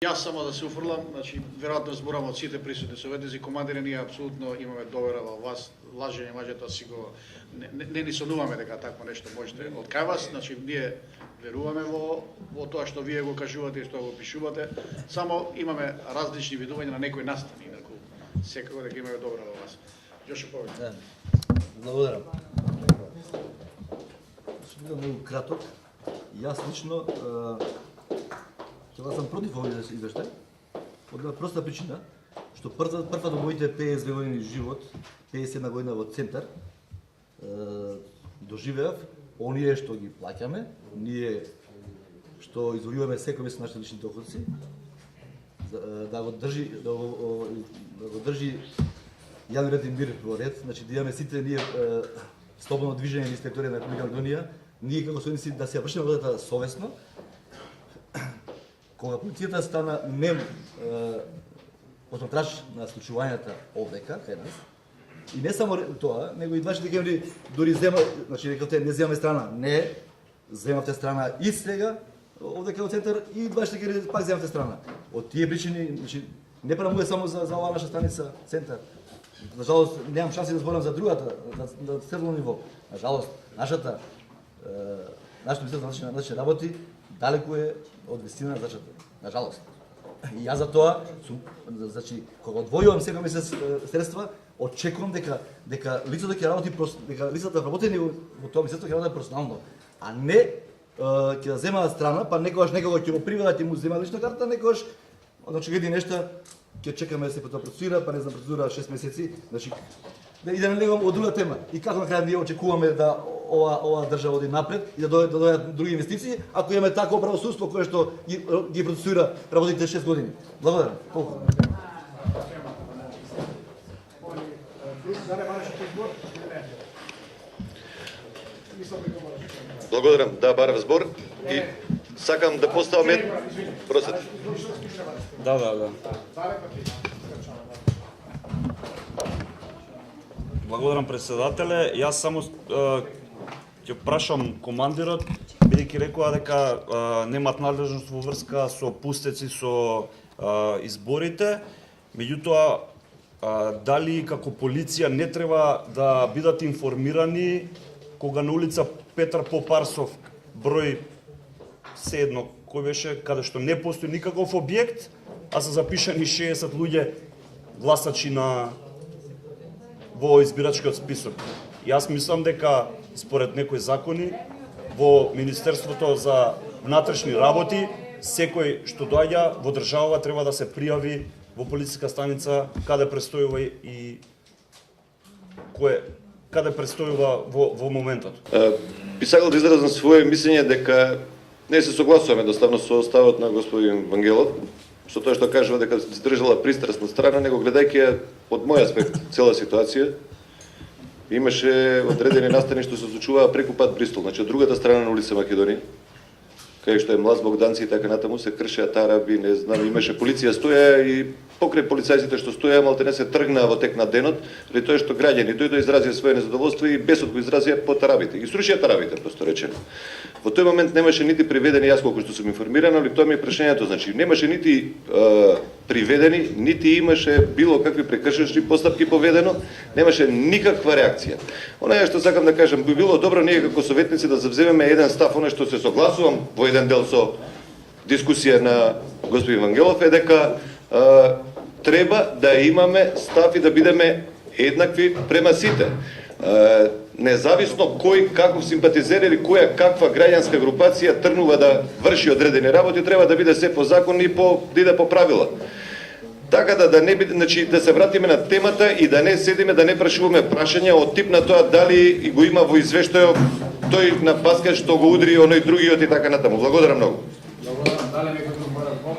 Јас само да се уфрлам, значи веројатно зборам од сите присутни советници, командири, ние апсолутно имаме довера во вас, лажење мажето си го не ни сонуваме дека такво нешто можете од кај вас, значи ние веруваме во тоа што вие го кажувате и што го пишувате, само имаме различни видувања на некои настани, инаку секако дека имаме довера во вас. Јоше повеќе. Благодарам. Ще бидам многу краток. Јас лично тоа сам против овој извештај, од една проста причина, што првата во моите 50 години живот, 51 година во центар, доживеав оние што ги плаќаме, ние што извојуваме секој месец нашите лични доходци, да го држи јавен ред и мир во ред, значи да имаме сите ние слободно движење низ територија на Република Македонија, ние како сојузници да се ја вршиме работата совесно. Кога полицијата стана нем посматраш на случувањата овдека кај нас, и не само тоа, него и 20 декември дури зема, значи рекавте не земаме страна, не земавте страна и сега овдека во центар и 20 декември пак земавте страна. Од тие причини, значи не правам само за оваа наша станица центар. На жалост немам шанси да зборам за другата, на светло ниво. На жалост нашето Министерство на външни работи далеку е од вистина на задачата. На жалост. И јас за тоа, значи, кога одвојувам секој месец средства, очекувам дека лицето ќе работи дека лицата работени во тоа министерство ќе работи професионално, а не ќе да земаат страна, па некогаш некого ќе го приведат и му зема лична карта, некогаш значи гледи нешта ќе чекаме да се тоа процедура, па не знам процедура 6 месеци, значи и да не легам од друга тема. И како на крај ние очекуваме да ова држава оди напред и да дојдат други инвестиции, ако имаме такво правосудство кое што ги процесуира работите 6 години. Благодарам. Толку. Благодарам, да барав збор и сакам да поставам просет. Да. Благодарам председателе. Јас само ќе прашам командирот, бидејќи рекоа дека немаат надлежност во врска со пустеци со изборите, меѓутоа дали како полиција не треба да бидат информирани кога на улица Петар Попарсов број седно кој беше, каде што не постои никаков објект, а се запишани 60 луѓе гласачи во избирачкиот список. Јас мислам дека според некои закони во Министерството за внатрешни работи секој што доаѓа во државава треба да се пријави во полициска станица каде престојува и каде престојува во моментот. Би сакал да изразам свое мислење дека не се согласуваме доставно со ставот на господин Вангелов, со тоа што кажува дека се држала пристрасна страна, него гледајќи од мој аспект цела ситуација, имаше одредени настани што се случуваа преку пат Бристол, значи од другата страна на улица Македонија, кај што е Млаз Богданци и така натаму се кршеа тараби, не знам, имаше полиција стоја и покрај полицајците што стоја, малте не се тргнаа во тек на денот, или тоа што граѓани дојдоа изразија свое незадоволство и бесот го изразија по тарабите. Ги срушија тарабите, просто речено. Во тој момент немаше нити приведени, јас колку што сум информиран, али тоа ми е прашањето, значи немаше нити приведени, нити имаше било какви прекршечни постапки поведено, немаше никаква реакција. Онаја што сакам да кажам, би било добро ние како советници да завземеме еден став, оној што се согласувам во еден дел со дискусија на господин Вангелов е дека треба да имаме став и да бидеме еднакви према сите. Независно кој каков симпатизер или која каква граѓанска групација тргнува да врши одредени работи, треба да биде се по закон и да иде по правила. Така да не биде, значи да се вратиме на темата и да не седиме да не прашуваме прашања од тип на тоа дали го има во извештајот тој на баскет што го удри оној другиот и така натаму. Благодарам многу. Благодарам, дали некој друг мора збор?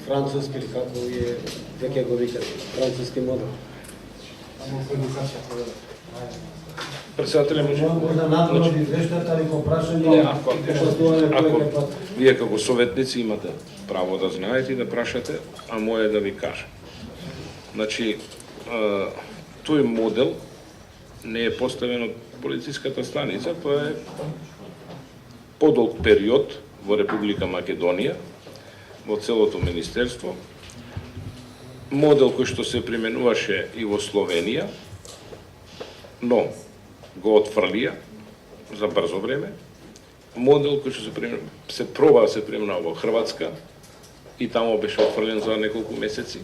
Француски или како е, веќе го викат, француски модел. Председателе може. Можда надвор од извештајот, али го прашање Не, ако вие како советници имате право да знаете и да прашате, а моje да ви кажам. Значи, тој модел не е поставен од полициската станица, тоа е подолг период во Република Македонија, во целото министерство, модел кој што се применуваше и во Словенија, но го отфрлија за брзо време, модел кој што се проба да се применува во Хрватска и таму беше отфрлен за неколку месеци.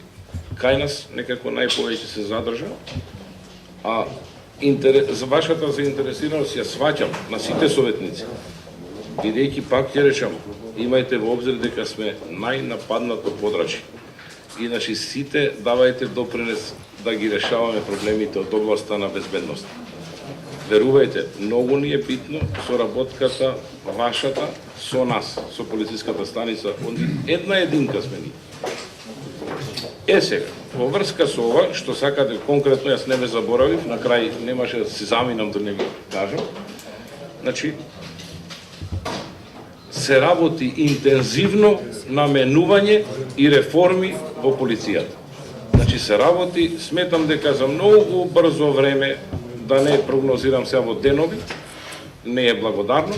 Кај нас некако најповеќе се задржа, а за вашата заинтересираност ја сваќам на сите советници, бидејќи пак ќе речам, имајте во обзир дека сме најнападнато подрачје. Иначе сите давајте допринес да ги решаваме проблемите од областта на безбедност. Верувајте, многу ни е битно соработката вашата со нас, со полициската станица, една единка сме ни. Сега, во врска со ова, што сакате конкретно, јас не ме заборавив, на крај немаше да се заминам да не ви кажам. Значи, се работи интензивно на менување и реформи во полицијата. Значи се работи, сметам дека за многу брзо време, да не прогнозирам сега во денови, не е благодарно,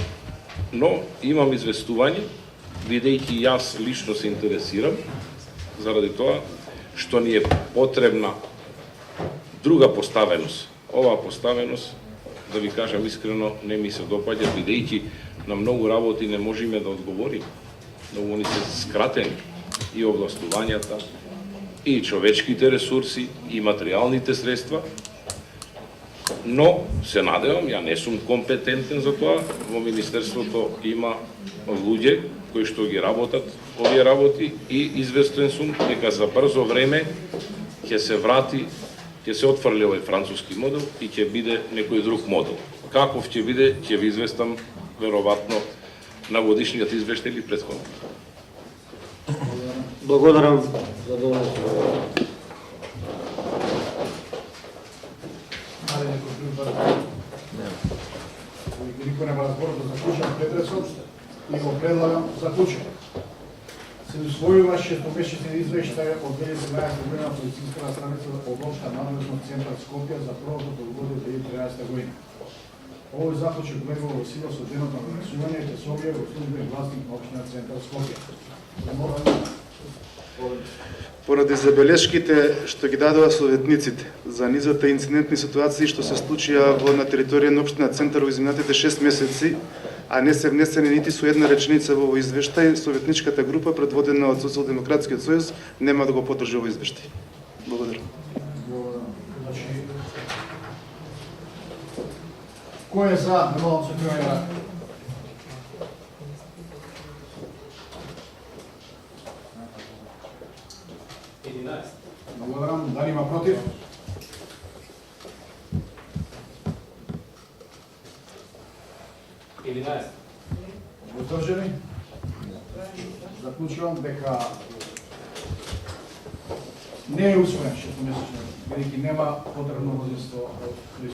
но имам известување, бидејќи јас лично се интересирам, заради тоа што ни е потребна друга поставеност. Оваа поставеност, да ви кажам искрено, не ми се допаѓа, бидејќи на многу работи не можеме да одговориме. Многу ни се скратени и овластувањата, и човечките ресурси, и материјалните средства, но се надевам, ја не сум компетентен за тоа, во Министерството има луѓе кои што ги работат овие работи и известен сум дека за брзо време ќе се врати, ќе се отфрли овој француски модел и ќе биде некој друг модел. Каков ќе биде, ќе ви известам веројатно на годишниот извештај или претходно. благодарам за доволното. Никој нема разбор да заклучам предресот и го предлагам заклучен. Се усвојува шестомесечен извештај од 2011 година полициската станица од општа надлежност центар Скопје за првото полугодие 2013 година. Овој заклучок влегува во сила со денот на гласување и се објави во службен гласник на општина центар Скопје. Поради забелешките што ги дадоа советниците за низата инцидентни ситуации што се случија на територија на општина Центар во изминатите 6 месеци, а не се внесени нити со една реченица во овој извештај, советничката група предводена од Социјалдемократскиот сојуз нема да го поддржи овој извештај. Благодарам. Кој е за ново сокривање рак? Благодарам. Дали има против? Воздржани? Заклучувам дека не е усвоен шестомесечен, бидејќи нема потребно мнозинство од